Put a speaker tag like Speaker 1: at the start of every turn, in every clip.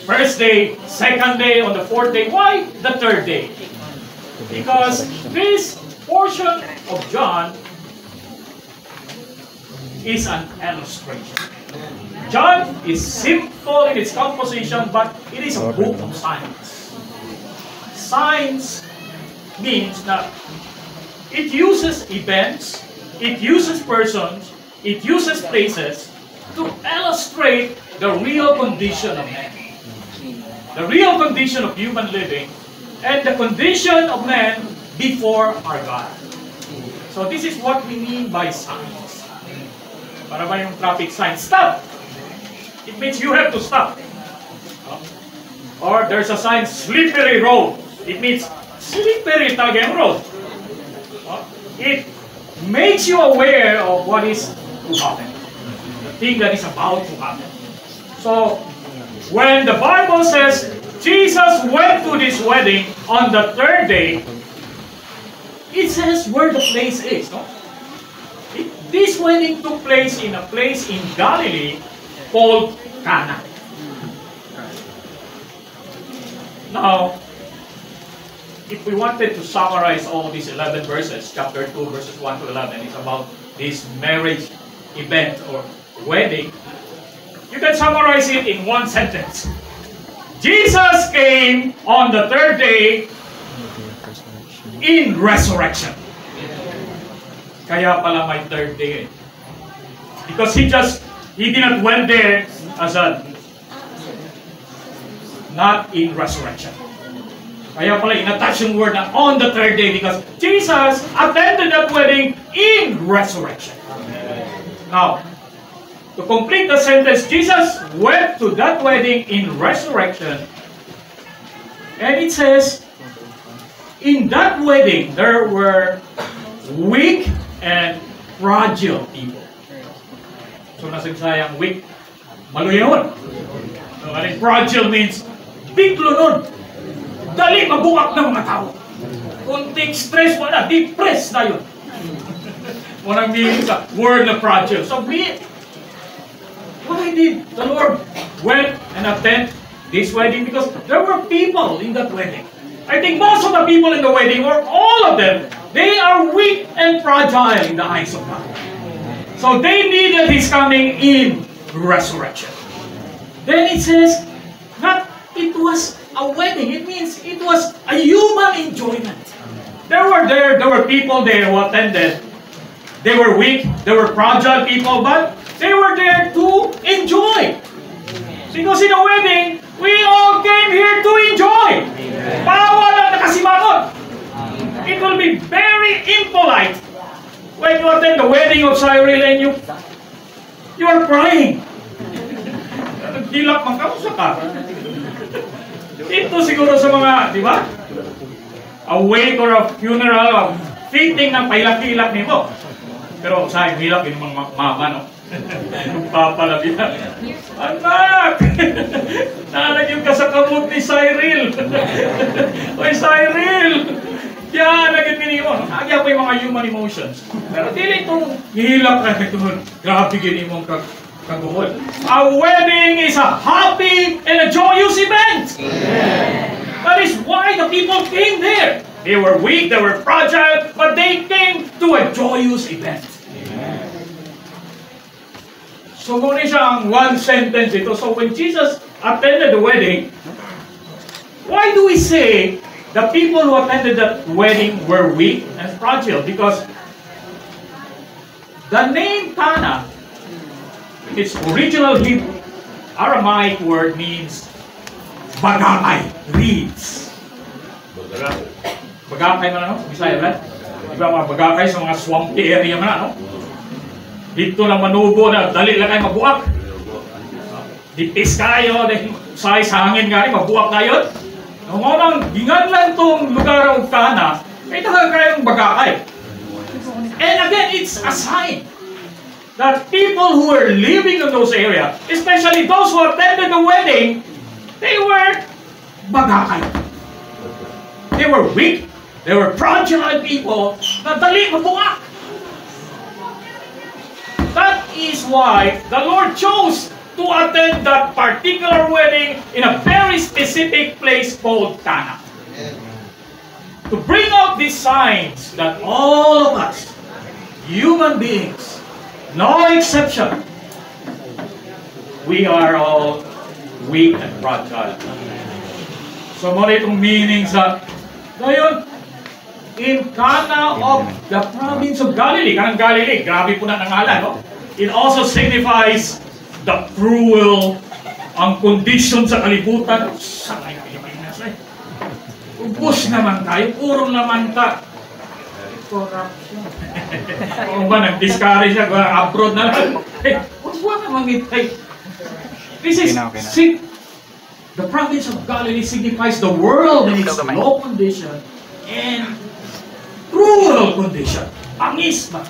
Speaker 1: First day, second day, on the fourth day. Why the third day? Because this portion of John is an illustration. John is simple in its composition, but it is a book of science. Science means that it uses events, it uses persons, it uses places to illustrate the real condition of man. The real condition of human living and the condition of man before our God. So this is what we mean by science. Para ba yung traffic sign? Stop! It means you have to stop. Or there's a sign, slippery road. It means slippery talaga yung road. It makes you aware of what is to happen. The thing that is about to happen. So, when the Bible says Jesus went to this wedding on the third day, it says where the place is. No? This wedding took place in a place in Galilee called Cana. Now, if we wanted to summarize all these 11 verses, chapter 2, verses 1 to 11, it's about this marriage event or wedding. You can summarize it in one sentence. Jesus came on the third day in resurrection. Kaya pala may third day. Because he did not went there as a not in resurrection. Kaya pala in-attach yung word na on the third day because Jesus attended that wedding in resurrection. Now, to complete the sentence, Jesus went to that wedding in resurrection. And it says, in that wedding, there were weak and fragile people. So, nasagsayang weak, maluyon. So, fragile means, biglo nun. Dali, mabuwak ng mga tao. Kunting stress, wala, depressed na yun. Walang meaning sa word na fragile. So, what I did, the Lord went and attended this wedding because there were people in that wedding. I think most of the people in the wedding, or all of them, they are weak and fragile in the eyes of God. So they needed His coming in resurrection. Then it says, not it was a wedding. It means it was a human enjoyment. There were people there who attended. They were weak, they were fragile people, but they were there to enjoy. Because in a wedding, we all came here to enjoy. Bawal ang nakasimangot. It will be very impolite when you attend the wedding of Cyril and you are crying. Nagdilap man ka, usa ka. Ito siguro sa mga, di ba? A wake or a funeral, fitting ng pailak-ilak nito. Pero sa hilak, yung mga mama, no? Nagpapalabi na. Anak! Nalagyan ka sa kamot ni Cyril. Oy, Cyril! Yan, naging minimum. Nagyan po yung mga human emotions. Pero dili itong hilak na ito. Grabe gini mong kaguhol. A wedding is a happy and a joyous event. That is why the people came there. They were weak, they were fragile, but they came to a joyous event. So, muna siya ang one sentence ito. So, when Jesus attended the wedding, why do we say the people who attended that wedding were weak and fragile? Because the name Cana, its original Hebrew, Aramaic word means bagakay, reeds. Bagakay man ano? Bisaya, right? Diba mga bagakay sa mga swampy area man ano? Dito na manubo na dali lang kayo mabuak. Dipis kayo, dahil size hangin nga rin, mabuak kayo. Nung unang ginganlan tong lugar ng Cana, ay nakakayang bagakay. And again, it's a sign that people who were living in those areas, especially those who attended the wedding, they were bagakay. They were weak, they were fragile people na dali mabuak. That is why the Lord chose to attend that particular wedding in a very specific place called Cana. To bring out these signs that all of us, human beings, no exception, we are all weak and fragile. So muna itong meaning sa, ngayon, in Cana of the province of Galilee, kanang Galilee, grabe po na nangalan, no? It also signifies the cruel, ang condition sa kalibutan. Sakay Pilipinas eh. Ubus naman tayo, puro naman ta. Corruption. Kung ba, nag-discourage siya, abroad na lang. Eh, huwag naman itay. This is, the province of Galilee signifies the world in its low condition and cruel condition. Pangis ba?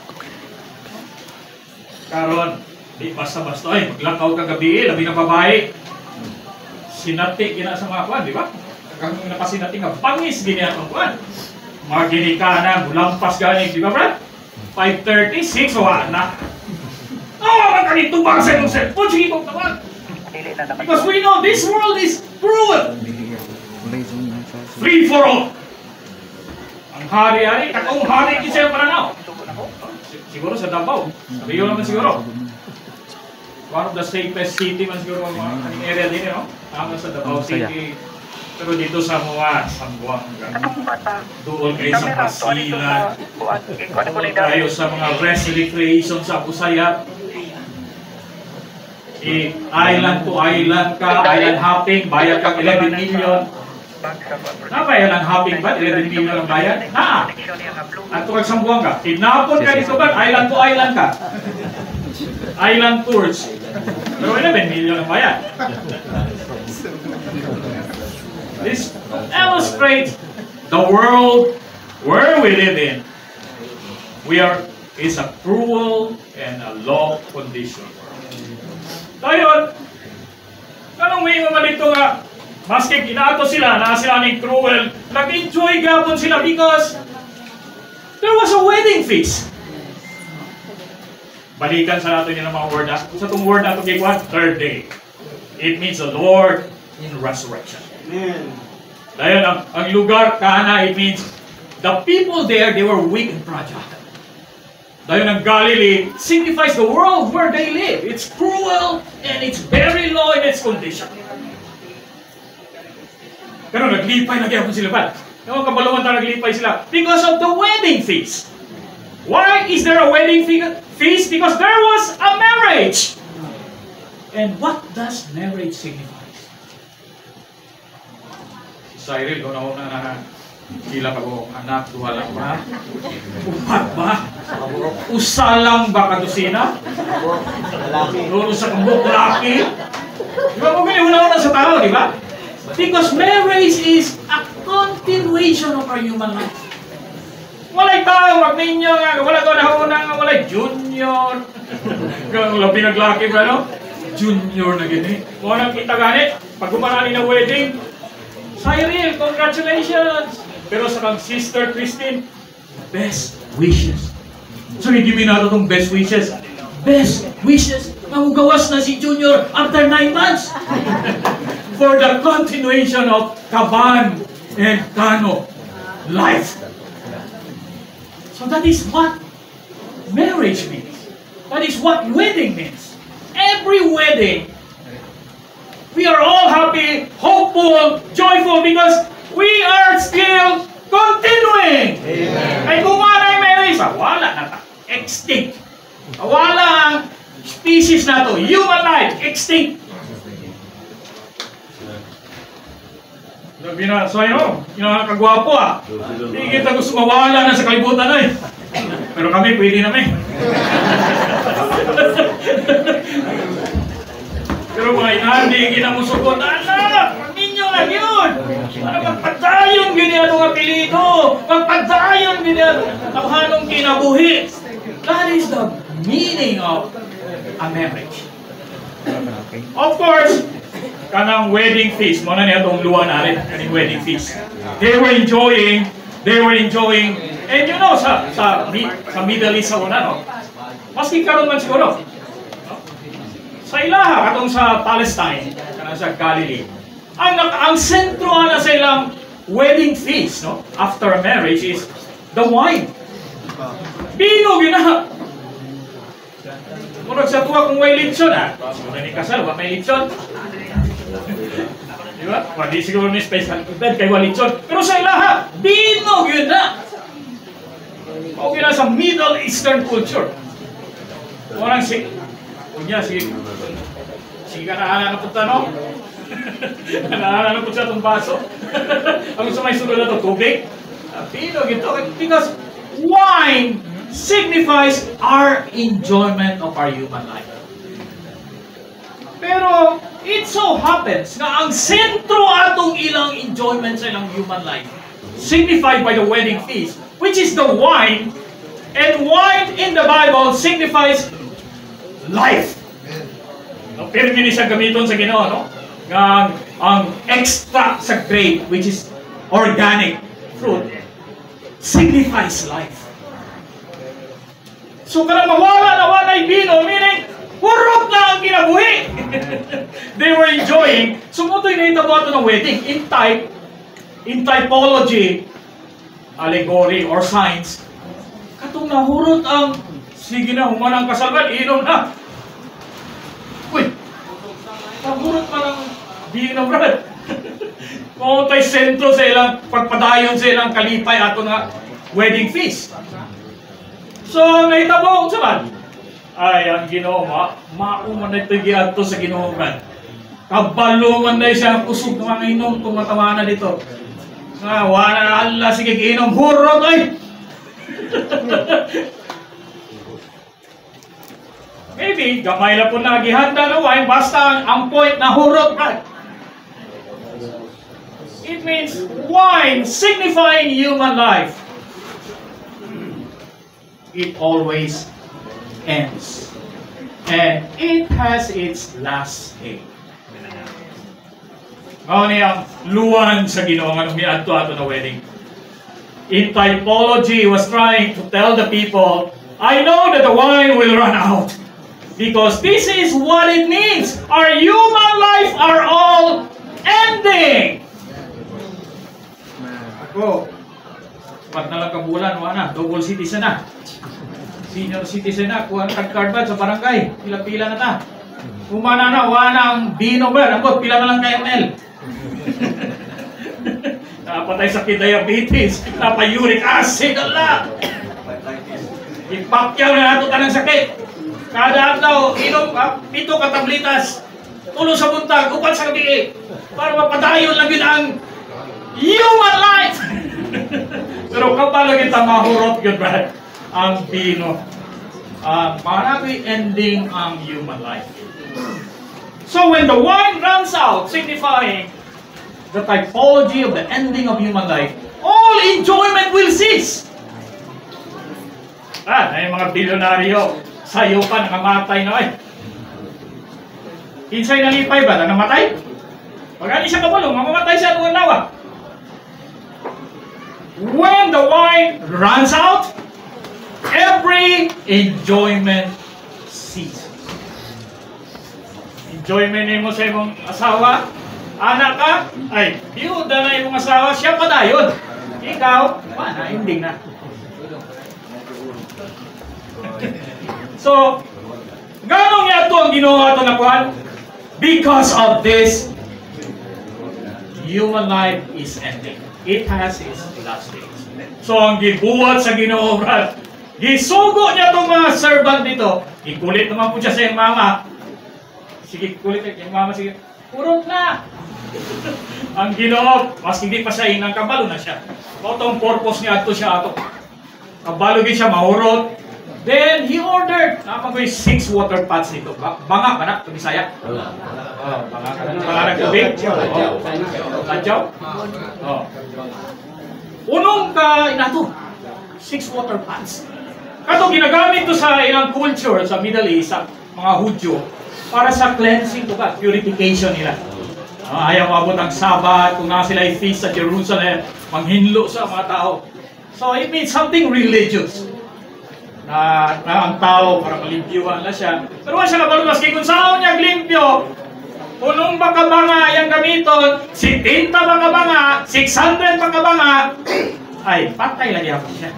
Speaker 1: Karon, di basta-basta ay maglakaw kagabi, labi ng babae. Sinati gina sa mga kwan, di ba? Kung nakasinati nga, pangis gina ang kwan. Magini ka na, bulampas galing, di ba, Brad? 5:36, wala na. Magkanitubang sa inyong cellphone, sige kong tawag. Because we know this world is cruel. Free for all. Ang hari-hari, takong hari kisaya para now. Siguro sa Davao. Sabi yun naman siguro. One of the safest city man siguro mga area din, no? Tama sa Davao City. Pero dito sa mga Sambuanga, doon kayo sa Pasilan, doon kayo sa mga rest recreation sa Busayap. Island to island ka, island hopping, bayad kang 11 million. Na ba island hopping ba? 11 million ang bayad? Na! At kung Sambuanga, tinapon ka dito ba? Island to island ka. Island tours. Pero 11 million ang bayad. This illustrates the world where we live in. Is a cruel and a low condition. Dayon, kanong may mga dito nga, maski kinato sila, na sila ng cruel, nag-enjoy gapon sila because there was a wedding feast. Balikan sa natin yung mga word na, sa itong word na ito kay Juan, third day. It means the Lord in resurrection. Amen. Dayon, ang lugar, Cana, it means the people there, they were weak and fragile. Dayon ang Galilee signifies the world where they live. It's cruel and it's very low in its condition. Pero naglipay na gyapon sila ba? Yung kabaluan ta naglipay sila because of the wedding feast. Why is there a wedding feast? Because there was a marriage. And what does marriage signify? Si Cyril, una-una na sila ko, anak, duha lang ba? Upat ba? Usa lang ba kadusina? Doon sa kambok laki? Di ba mo una-una sa tao, di ba? Because marriage is a continuation of our human life. Walay tao, wag ninyo nga, wala ko na nga, walay junior. Kung pinaglaki ba, no? Junior na gini. Kung anong kita ganit, pag gumarani na wedding, Cyril, congratulations! Pero sa kang sister Christine, best wishes. So, hindi minato itong best wishes. Best wishes. Namugawas na si Junior after 9 months. For the continuation of Caban and Cano life. So that is what marriage means. That is what wedding means. Every wedding, we are all happy, hopeful, joyful because we are still continuing. Amen. Ay kung wala yung marriage, wala na ta. Extinct. Wala ang species na to. Human life, extinct. So, yung kagwapo hindi kita gusto mawala na sa kalibutan na Pero kami, pwede namin. Pero mga inandi, ginamusugot, anak, ninyo lang yun. Magpadayon ganyan ang apelido. Magpadayon ganyan ang hanong kinabuhi. That is the meaning of a marriage. Of course, kanang wedding feast, mo na niya itong luwa na rin, kanang wedding feast. They were enjoying, and you know, sa Middle East sa una, no? Maski karon man siguro. Sa ilaha, katong sa Palestine, kanang sa Galilee, ang sentro na sa ilang wedding feast, no? After a marriage is the wine. Bino, gina. Murag sa tuwa kung may lechon, Siguro ni kasal, may lechon. Diba? Di siguro ni special event kay walichon. Pero sa ilaha, bino yun na. Okay na sa Middle Eastern culture. Orang punya si kanaanan na punta, no? Kanaanan na punta itong baso. Ang gusto may sunod na ito, tubig. Bino gito. Because wine signifies our enjoyment of our human life. Pero it so happens na ang sentro atong ilang enjoyment sa ilang human life, signified by the wedding feast, which is the wine, and wine in the Bible signifies life. No, pero hindi siya gamiton sa Ginoo, no? Ang extra sa grape, which is organic fruit, signifies life. So kanang mawala na walay bino, meaning hurot na ang kinabuhi. They were enjoying. So mo ito'y naitabo ng wedding. In typology, allegory, or science, katong nahurot ang, sige na, humanang kasalban, inom na. Uy, nahurot pa lang, di na brad. Kung ito'y sentro sa ilang, pagpadayon sa ilang kalipay ato na wedding feast. So, naitabo sa man. Ay, ang Ginoo, mauman na ito'y giadto sa Ginoo man. Kabalungan na siya, kusog ng mga inom, kung matamana dito. Wala na Allah, sige, giinom, hurot ay! Maybe, gamay na po nagihanda na wine, basta ang point na hurot ay. It means wine signifying human life. It always ends. And it has its last day. Ano niya luwan sa Ginoo nga nung miadto ato na wedding. In typology, he was trying to tell the people, I know that the wine will run out. Because this is what it means. Our human life are all ending. Ako, pat na lang kabulan, wala na, double citizen na. Senior citizen na, kuha na card sa barangay, pila-pila na ta. Umana na, wala ang bino ba, nabot, pila na lang kay ML. Napatay sakit diabetes, napay-uric acid, ala. Ipakyaw na nato tanang sakit. Kada adlaw, inom, 7 katablitas, tulo sa buntag, upat sa gabi, para mapadayon lang yun ang human life. Pero kapag kita mahurot yun, Brad, ang bino. Marami ending ang human life. So when the wine runs out, signifying the typology of the ending of human life, all enjoyment will cease. May mga bilyonaryo, sayo pa, nakamatay na eh. Kinsay nalipay ba? Namatay? Pag hindi siya kabulong, mamamatay siya at nawa. When the wine runs out, every enjoyment ceases. Enjoyment mo sa imong asawa, anak ka, ay, biyuda na imong asawa, siya pa dayon. Ikaw, wala, ending na. So, ganong nga ito ang ginawa ito na kuhan? Because of this, human life is ending. It has its last days. So, ang gibuhat sa Ginoo, Brad, gisugo niya itong mga servant dito. Ikulit naman po siya sa iyong mama. Sige, kulit yung mama, sige. Purot na! Ang Ginoo, mas hindi pa siya inang kabalo na siya. Itong purpose niya ito siya ato. Kabalo siya, mahurot. Then, he ordered. Napagoy 6 water pots dito. Banga ba na? Ito Bisaya? Banga ka na. Banga ng tubig? Tadyaw? Unong ka inato. 6 water pots. Kato ginagamit to sa ilang culture sa Middle East, sa mga Hudyo, para sa cleansing to ba, purification nila. Ayaw mabot ang Sabat, kung nga sila i-feast sa Jerusalem, manghinlo sa mga tao. So it means something religious. na ang tao para malimpyuhan na siya. Pero wala siya kabalumas kay kung saan niya limpyo, punong baka ba nga yung gamiton, 70 baka ba nga, 600 baka ba nga, ay patay lagi ako siya.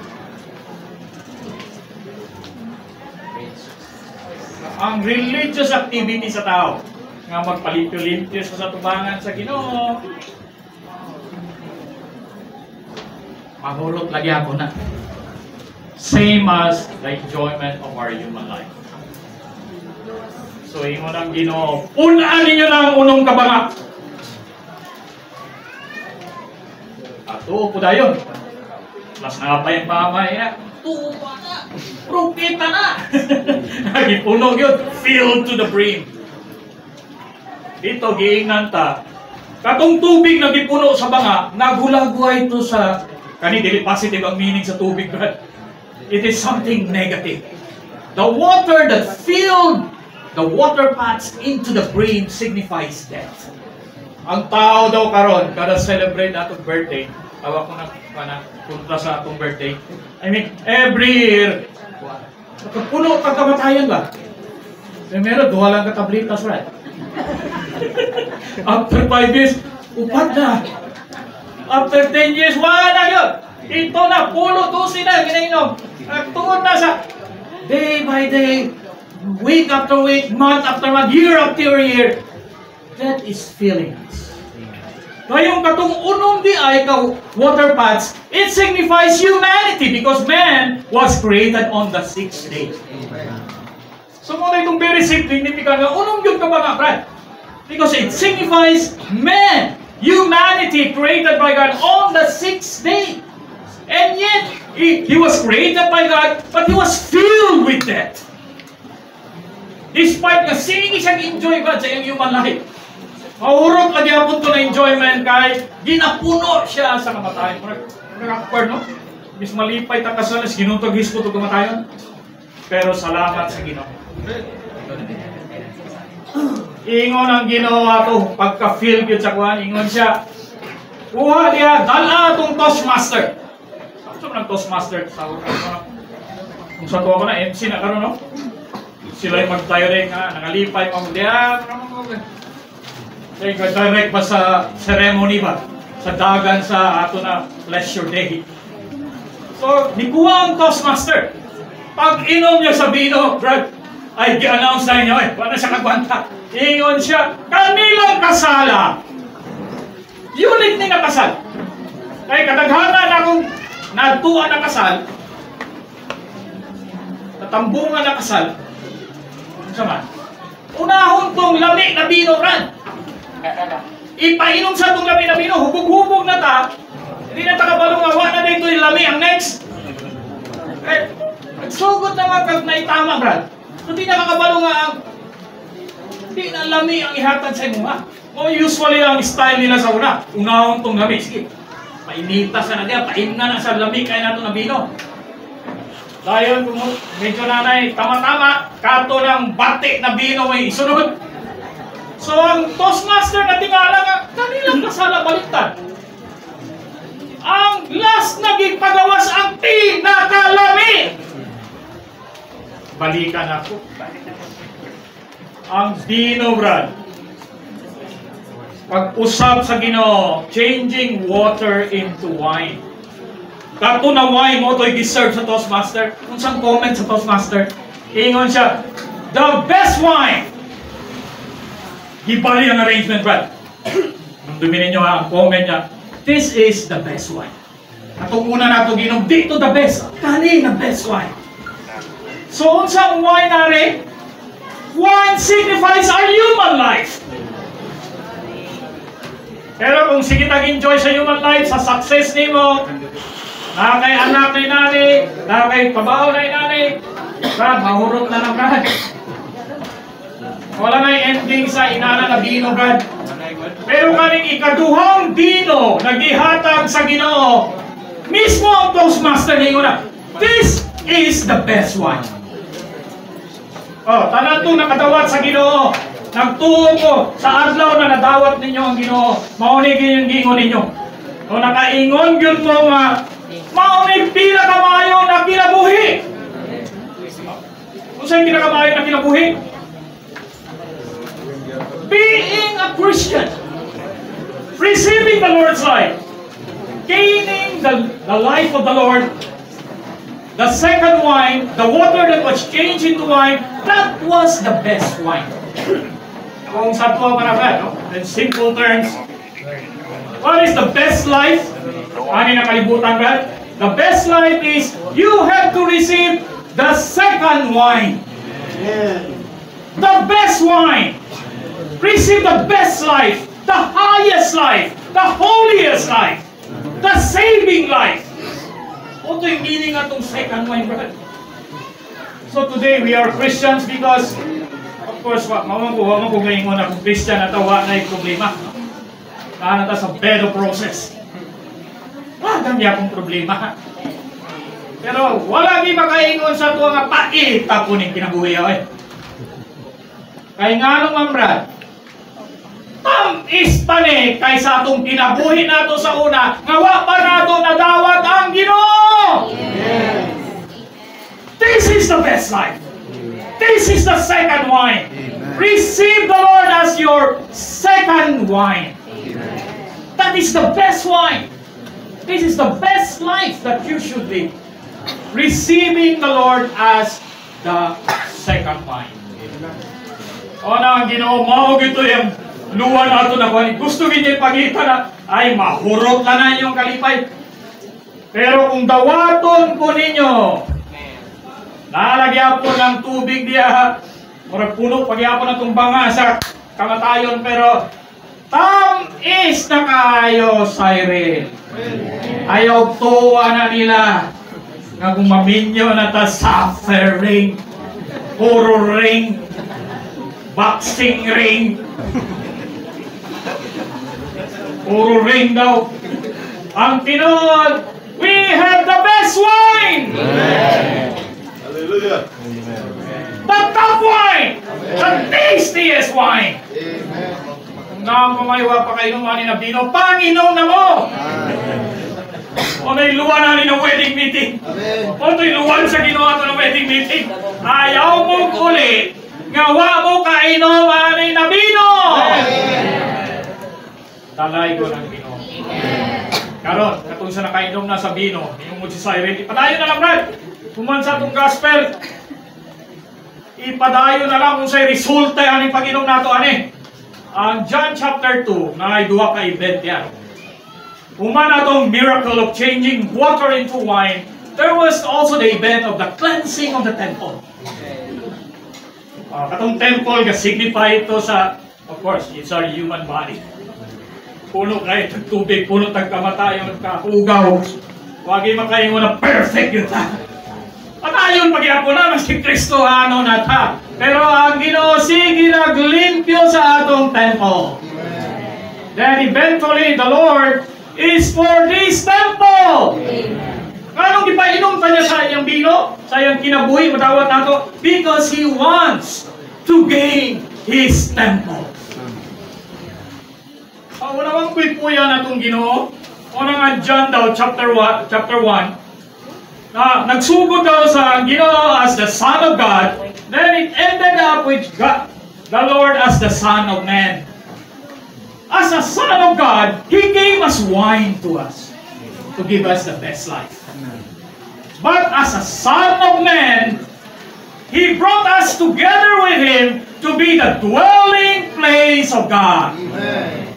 Speaker 1: Ang religious activity sa tao nga magpalimpyo-limpyo sa tubangan sa Ginoo, mahulot lagi ako na. Same as the enjoyment of our human life. So, ingon ang Ginoo, punan ninyo na ang unong kabanga. At tuo po dayon. Mas nakapay ang pamay na. Tuwa na. Propita na. Nagipuno yun. Filled to the brim. Dito, giingnan ta. Katong tubig na gipuno sa banga, naghulagwa ito sa kani dili positive ang meaning sa tubig, but it is something negative. The water that filled the water pots into the brim signifies death. Ang tao daw karon kada celebrate atong birthday, tawa ko na punta sa atong birthday. I mean, every year, puno pagkamatayan ba? Meron, duha lang katablitas, right? After 5 years, upat na. After 10 years, wala na yun. Ito na, pulo, 12 na, ginainom. Tungod na sa day by day, week after week, month after month, year after year. That is feelings. Ngayong katong unong di ay ka water pots, it signifies humanity because man was created on the 6th day. So muna itong very significant nga, unong yun ka ba nga, Brad? Because it signifies man, humanity created by God on the 6th day. And yet, he was created by God, but he was filled with death. Despite nga sige siyang enjoy God sa iyong human life. Maurot lagi apon to na enjoyment kay ginapuno siya sa kamatayon. Nag-awkward, no? Bis malipay takasalas, ginutog hispo to kamatayon. Pero salamat sa Ginoo. Ingon ang ginawa to, pagka-feel yun sa kuhan, ingon siya, kuha niya, dala itong Toastmaster. Saan ng Toastmaster? Kung sa tuwa ko na, MC na karoon, no? Sila yung mag-direct nga, nangalipay, mamudyan, kaya direct ba sa ceremony ba? Sa dagan sa ato na pleasure day. So, nikuha ang Toastmaster. Pag inom niya sa vino, Brad, ay gi-announce na niya, wala siya kagwanta. Ingon siya, kanilang kasala. Unit ni nga kasal. Kaya kadaghanan akong natuwa na kasal, natambungan na kasal, sama. Unahon tong lami na bino, Brad. Ipainom sa tong lami na bino, hubog-hubog na ta, hindi na takabalo nga, wala na dito yung lami, ang next. Nagsugod na mga kag naitama, Brad. So di nakakabalo nga ang di na lami ang ihatag sa imo, ha? O usually ang style nila sa una, unahon tong lami, sige. Painita sa na diya, paimna na sa lami kaya nato na bino. Dayon kung medyo nanay, tama-tama, kato ng bati na bino may isunod. So ang Toastmaster na tingala nga, kanilang kasala baliktad. Ang last naging pagawas ang pinakalami. Balikan ako. Ang bino, Brad. Pag-usap sa Ginoo, changing water into wine. Kato na wine mo ito'y deserve sa Toastmaster. Kung saan comment sa Toastmaster, ingon siya, the best wine. Hibali ang arrangement, Brad. Duminin nyo ang comment niya, this is the best wine. Atong una na ito ginom, dito the best. Kani the best wine. So, unsang wine nari? Wine signifies our human life. Pero kung sige tag-enjoy sa human life, sa success ni mo, na kay anak ni nani, na kay pabaw na nani, Brad, mahurot na Brad. Wala na yung ending sa inana na bino, Brad. Pero kaning ikaduhang bino, nagihatag sa Ginoo, mismo ang Toastmaster niyo na, this is the best one. Oh, tanan to nakadawat sa Ginoo. Nagtuo ko sa adlaw na nadawat ninyo ang Ginoo. Mauni yung gingon ninyo. O nakaingon gyud mo nga mauni pila kamayo na kinabuhi. saan pinakamayo na kinabuhi? Being a Christian. Receiving the Lord's life. Gaining the life of the Lord. The second wine, the water that was changed into wine, that was the best wine. Kung sa ito para no? In simple terms, what is the best life? Ano na kalibutan, Brad? The best life is you have to receive the second wine. The best wine. Receive the best life, the highest life, the holiest life, the saving life. Ito yung meaning ng itong second wine, Brad. So today we are Christians because of course, mamang ko ngayon na kung Christian at tawa na yung problema. Nahanap sa bedo process. Dami akong problema. Pero wala di makaingon sa tuwa nga paita po ning kinabuhi eh. Kaya nga naman, Brad, tamis pa ni kaysa atong kinabuhi nato sa una, ngawa pa nato nadawat ang Ginoo. Yes. This is the best life. This is the second wine. Amen. Receive the Lord as your second wine. Amen. That is the best wine. This is the best life that you should live. Receiving the Lord as the second wine. O na ang Ginoo mao gito yung luwa nato na kuan. Gusto gid ipakita na ay mahurot na yung kalipay. Pero kung dawaton ko ninyo, nalagyan po ng tubig diya, murag puno pagyapon na tumbanga sa kamatayon, pero tamis na kayo siren. Ayaw tuwa na nila nga kung maminyo na ta suffering, puro ring, boxing ring, puro ring daw. Ang tinod, we have the best wine! Amen. Hallelujah. The top wine! The tastiest wine! Kung nakamamaywa pa kayo ng na bino, Panginoon na mo! O na'y luwan na ng wedding meeting. O na'y luwan sa ginawa ito ng wedding meeting. Ayaw mo ulit, ngawa mo kainom anay na bino! Talay ko ng bino. Karon, katong sa nakainom na sa bino, yung mo si Siren, ipadayo na lang, Brad! Kuman sa itong gospel, ipadayo na lang kung sa'y resulta yan yung pag-inom nato, ani. Ang John chapter 2, na ay duwa ka event yan. Kuman na itong miracle of changing water into wine, there was also the event of the cleansing of the temple. Katong temple, signify ito sa, of course, it's our human body. Puno kayo ng tubig, puno tagkamatayon, kahugaw. Wagi makaingon na perfect yun ta. Patayon pagyapon na, mas si Kristohano na ta. Pero ang Ginoo sige naglimpyo sa atong temple. Then eventually, the Lord is for this temple. Anong ipainom pa niya sa iyang bino? Sa iyang kinabuhi, matawat nato? Because He wants to gain His temple. Unang kwipuya na itong Ginoo. Unang John daw, chapter 1, nagsugod daw sa Ginoo as the Son of God. Then it ended up with God, the Lord as the Son of Man. As a Son of God, He gave us wine to us to give us the best life. But as a Son of Man, He brought us together with Him to be the dwelling place of God. Amen.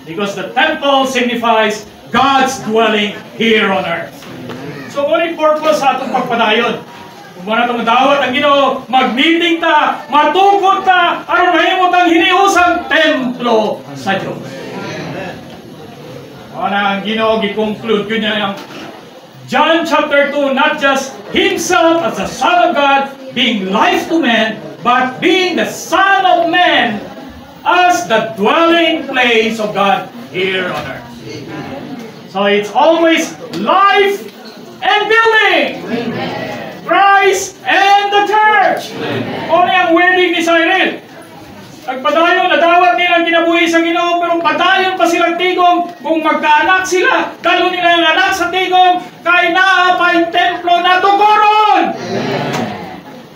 Speaker 1: Because the temple signifies God's dwelling here on earth. So, what yung purpose sa itong pagpadayon? Kung ba na itong dawat ang Ginoo, mag-meeting ta, matukod ta, aron mahimot ang hiniusang templo sa Diyos. O na ang Ginoo, gi-conclude ko niya yung John chapter 2, not just Himself as the Son of God, being life to man, but being the Son of Man as the dwelling place of God here on earth. So it's always life and building. Amen. Christ and the church. O ang wedding ni Cyril. Nagpadayon, nadawat nilang kinabuhi sa Ginoo, pero padayon pa silang tigom kung magkaanak sila. Dalo nila ang anak sa tigom, kay naapay templo na tuguron.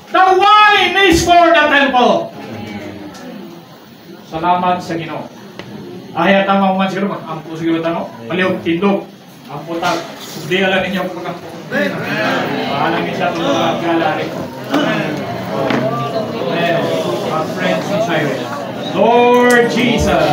Speaker 1: The wine is for the temple. Salamat sa Ginoo. Ay, tama man siguro, mag-ampo siguro tanong. Palihog, tindog. Ampo tag. Hindi alam ninyo kung pag-ampo. Pahalang siya ito mga galari ko. Amen. Our friends in Cyrus. Lord Jesus.